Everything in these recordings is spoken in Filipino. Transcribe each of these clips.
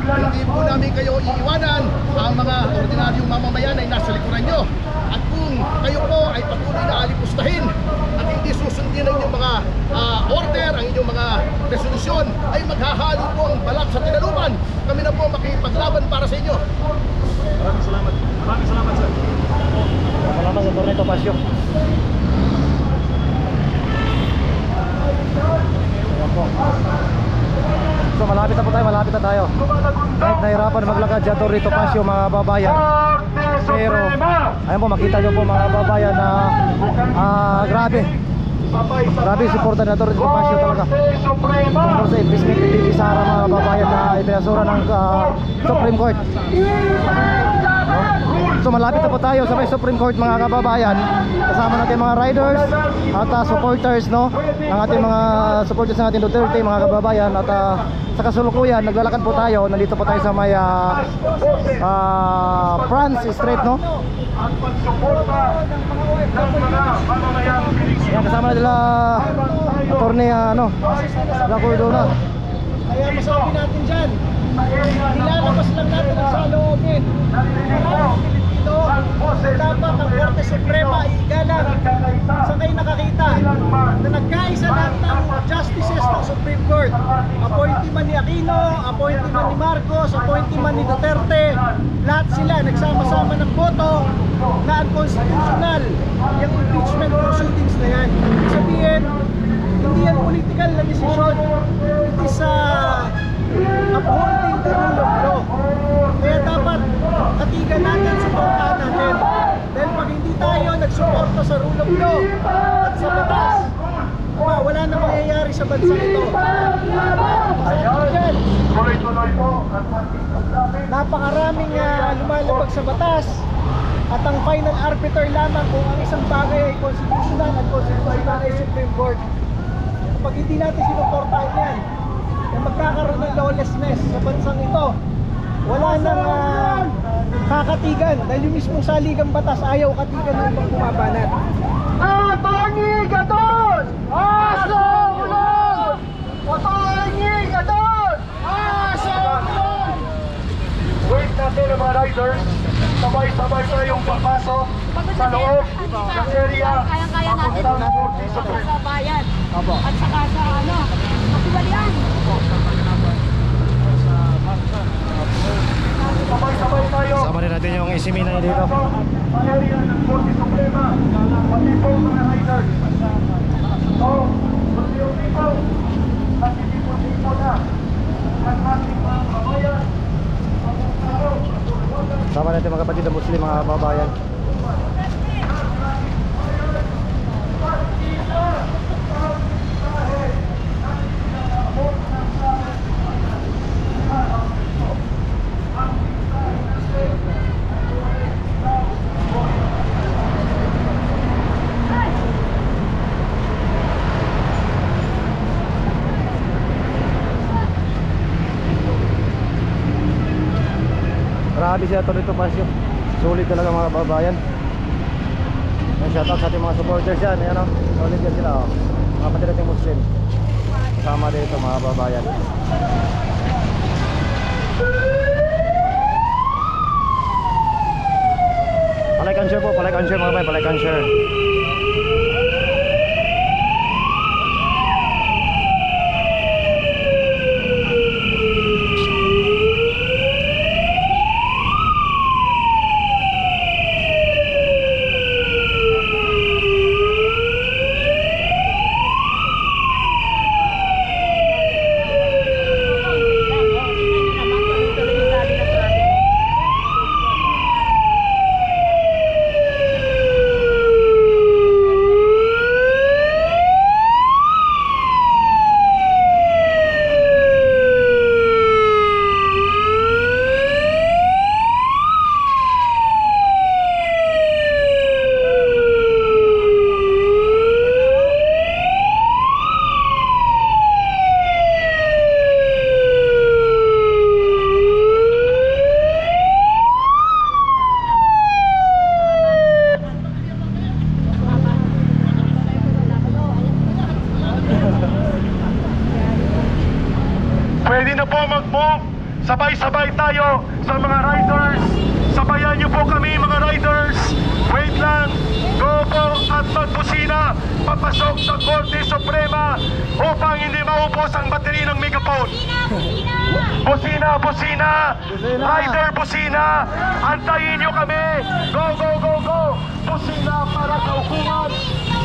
hindi po namin kayo iiwanan. Ang mga ordinaryong mamamayan ay nasa likuran nyo. At kung kayo po ay patuloy na alipustahin at hindi susundin ang inyong mga order, ang inyong mga resolusyon, ay maghahalo po ang balat sa tinalupan. Kami na po makipaglaban para sa inyo. Maraming salamat. Maraming salamat, sir. Salamat sa Atty. Topacio. So malapit na po tayo, malapit na tayo. Kahit nahirapan maglakad si Atty. Topacio, mga kababayan, pero ayun po, makita nyo po mga kababayan na grabe suporta ni Atty. Topacio talaga tungkol sa impeachment ni Bibi Sara, mga kababayan, na ipinasura ng Supreme Court. So malapit na po tayo sa may Supreme Court, mga kababayan. Kasama natin mga riders at supporters, no, ng ating mga supporters ng ating Duterte, mga kababayan. At sa kasulukuyan naglalakad po tayo. Nandito po tayo sa may France Street, no. Yan, kasama natin Atty. La Cordona. Kaya masabi natin dyan, nilalabas lang natin ang saloobin. Dapat ang Korte Suprema igalang. Saan kayo nakakita na nagkaisa lahat ng justices ng Supreme Court? Appointee man ni Aquino, appointee man ni Marcos, appointee man ni Duterte, lahat sila nagsama-sama ng boto na unconstitutional yung impeachment proceedings na yan. Ibig sabihin, hindi yan political na decision. It is upholding the rule of law. Kaya dapat katigan natin, suportahan natin. Dahil pag hindi tayo nagsuporta sa rule of law at sa batas, wala na mangyayari sa bansa ito. Napakaraming lumalabag sa batas, at ang final arbiter lamang kung ang isang bagay ay constitutional at constitutional ay Supreme Court. Pag hindi natin sinuportahan yan, magkakaroon ng lawlessness sa bansang ito. Wala nang kakatigan, dahil yung mismong saligang batas ayaw katigan ng ibang bumabanat. Atty. Gaton! Asolon! Atty. Gaton! Asolon! Wait natin ang mga riders. Sabay-sabay tayong papasok sa loob ng area. Kaya natin sa bayan. At saka sa katiwalian. Sabay-sabay tayo. Sama rin natin yung isiminay dito. Area ng Korte Suprema. Pati po mga riders. So, pati-tipo na ang ating mga kabayan. Sama natin mga kapatid na Muslim, mga kababayan. Grabe siya Atty. Topacio. Solid talaga, mga kababayan. Shoutout sa ating mga supporters yan. Ayan, oh. Solid yan sila, oh. Mga kapatid nating Muslim. Kasama dito, mga kababayan. Palike and share po, palike and share, mga kababayan. Palike and share. move. Sabay-sabay tayo sa mga riders. Sabayan niyo po kami mga riders. Wait lang. Go po at magbusina papasok sa Korte Suprema upang hindi maubos ang battery ng megaphone. Busina, busina! Rider, busina! Antayin niyo kami! Go, go, go, go! Busina para sa hukuman!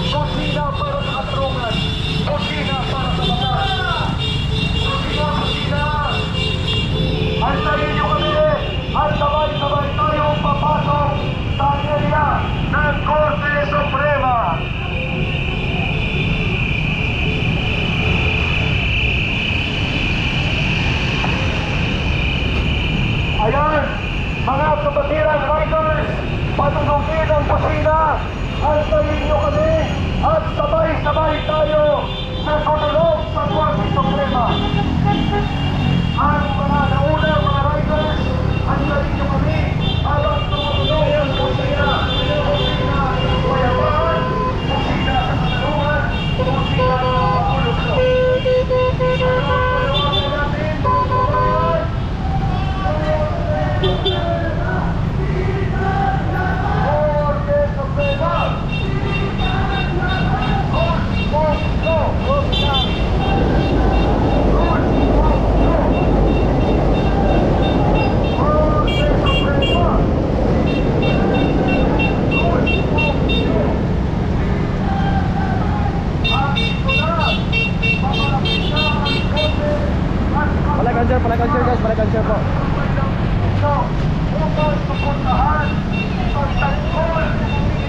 Busina para sa katarungan! Busina para sa batas! Busina, busina! Antayin niyo kami! At sabay-sabay tayong papasok sa area ng Korte Suprema! Ayan, mga kabatirang riders, patulungin ang busina, antayin niyo kami, at sabay-sabay tayo sa tutulog sa Korte Suprema. Ang mga naunang mga riders, antayin niyo kami, habang tumutulog ang busina. Busina sa payaman, busina sa katarungan, busina sa pagulugso. Palay guys, palay cancer po. Upang suportahan ang tangkol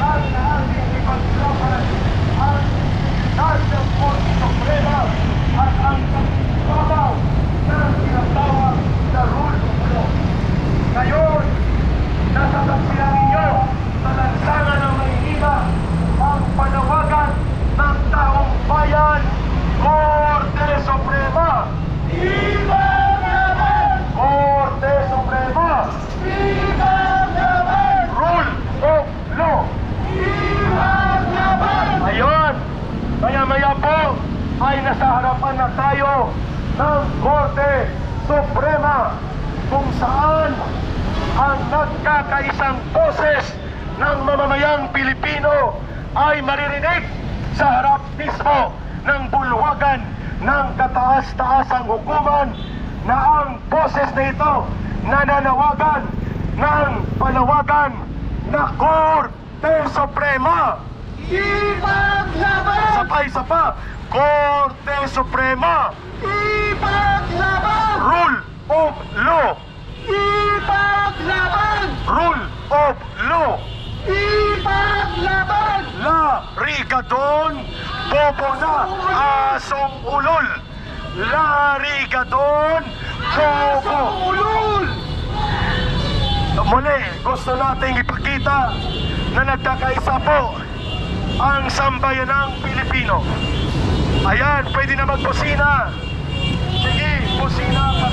at ating ipaglaban ang integridad ng Korte Suprema at ang pagbabaw ng tinatawag na rule of law. Ngayon, nasa taksilan ninyo sa lansangan ng Maynila ang panawagan ng taong bayan, Korte Suprema. Korte Suprema! Rule of law! Ayun! Maya-maya po ay nasa harapan na tayo ng Korte Suprema kung saan ang nagkakaisang boses ng mamamayang Pilipino ay maririnig sa harap mismo ng bulwagan ng kataas-taasang hukuman na ang boses na ito nananawagan ng panawagan na Korte Suprema. Ipaglaban! Sabay-sapa, Korte Suprema. Ipaglaban! Rule of law. Ipaglaban! Rule of law. Ipaglaban! Larigadon, bobo na, asong ulol. Larigadon, bobo ulol. Muli, gusto nating ipakita na nagkakaisa po ang sambayanang Pilipino. Ayan, pwede na magbusina. Sige, busina.